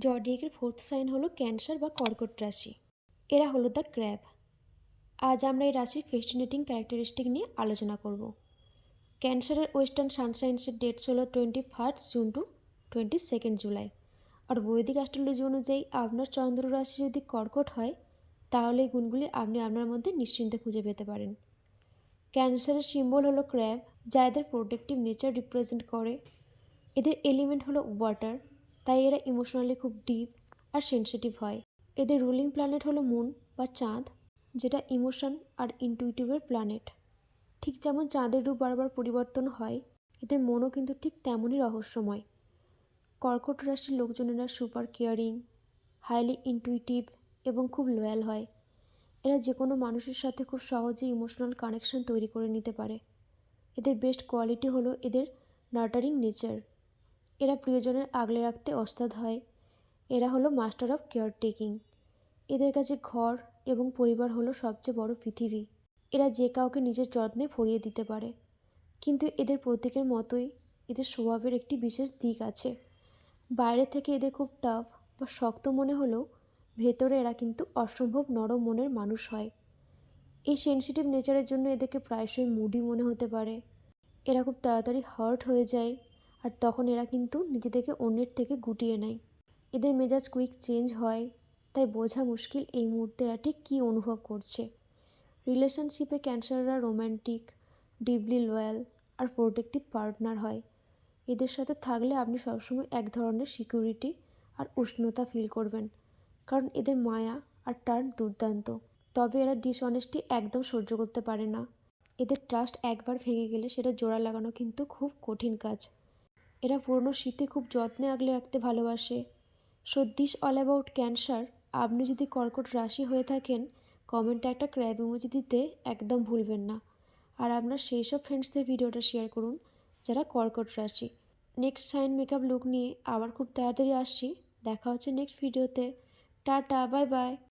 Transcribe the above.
জডিয়াকের fourth sign হলো cancer বা কর্কট রাশি। এরা হলো দ্য ক্র্যাব। আজ আমরা এই রাশির ফেস্টিনেটিং ক্যারেক্টারিস্টিক নিয়ে আলোচনা করব। ক্যান্সারের ওয়েস্টার্ন সানসাইন্সের ডেটস হলো 21 জুন টু 22 জুলাই। আর বৈদিক অ্যাস্ট্রোলজি অনুযায়ী আপনার চন্দ্র রাশি যদি কর্কট হয় তাহলে এই গুণগুলি আপনি আপনার মধ্যে নিশ্চিন্তে খুঁজে পেতে পারেন। ক্যান্সারের সিম্বল হলো ক্র্যাব, যা এদের প্রোটেক্টিভ নেচার রিপ্রেজেন্ট করে। এদের এলিমেন্ট হলো ওয়াটার, তাই এরা ইমোশনালি খুব ডিপ আর সেন্সিটিভ হয়। এদের রুলিং প্ল্যানেট হলো মুন বা চাঁদ, যেটা ইমোশন আর ইনটুইটিভের প্ল্যানেট। ঠিক যেমন চাঁদের রূপ বারবার পরিবর্তন হয়, এদের মনও কিন্তু ঠিক তেমনই রহস্যময়। কর্কট রাশির লোকজনেরা সুপার কেয়ারিং, হাইলি ইনটুইটিভ এবং খুব লয়াল হয়। এরা যে কোনো মানুষের সাথে খুব সহজে ইমোশনাল কানেকশন তৈরি করে নিতে পারে। এদের বেস্ট কোয়ালিটি হলো এদের নার্টারিং নেচার। এরা প্রিয়জনের আগলে রাখতে ওস্তাদ হয়। এরা হলো মাস্টার অফ কেয়ার টেকিং। এদের কাছে ঘর এবং পরিবার হলো সবচেয়ে বড় পৃথিবী। এরা যে কাউকে নিজের যত্নে ভরিয়ে দিতে পারে। কিন্তু এদের প্রত্যেকের মতোই এদের স্বভাবের একটি বিশেষ দিক আছে। বাইরে থেকে এদের খুব টাফ বা শক্ত মনে হলেও ভেতরে এরা কিন্তু অসম্ভব নরম মনের মানুষ হয়। এই সেনসিটিভ নেচারের জন্য এদেরকে প্রায়শই মুডি মনে হতে পারে। এরা খুব তাড়াতাড়ি হার্ট হয়ে যায়, আর তখন এরা কিন্তু নিজেদেরকে অন্যের থেকে গুটিয়ে নেয়। এদের মেজাজ কুইক চেঞ্জ হয়, তাই বোঝা মুশকিল এই মুহূর্তে এরা ঠিক কী অনুভব করছে। রিলেশনশিপে ক্যান্সাররা রোম্যান্টিক, ডিপলি লয়াল আর প্রোটেক্টিভ পার্টনার হয়। এদের সাথে থাকলে আপনি সবসময় এক ধরনের সিকিউরিটি আর উষ্ণতা ফিল করবেন, কারণ এদের মায়া আর টার্ন দুর্দান্ত। তবে এরা ডিসঅনেস্টি একদম সহ্য করতে পারে না। এদের ট্রাস্ট একবার ভেঙে গেলে সেটা জোড়া লাগানো কিন্তু খুব কঠিন কাজ। এরা পুরনো স্মৃতি খুব যত্নে আগলে রাখতে ভালোবাসে। So this all about cancer. আপনি যদি কর্কট রাশি হয়ে থাকেন, কমেন্টে একটা ক্র্যাব ইমোজি দিতে একদম ভুলবেন না। আর আপনার সেই সব ফ্রেন্ডসদের ভিডিওটা শেয়ার করুন যারা কর্কট রাশি। নেক্সট সাইন মেকআপ লুক নিয়ে আবার খুব তাড়াতাড়ি আসছি। দেখা হচ্ছে নেক্সট ভিডিওতে। Tata, bye bye.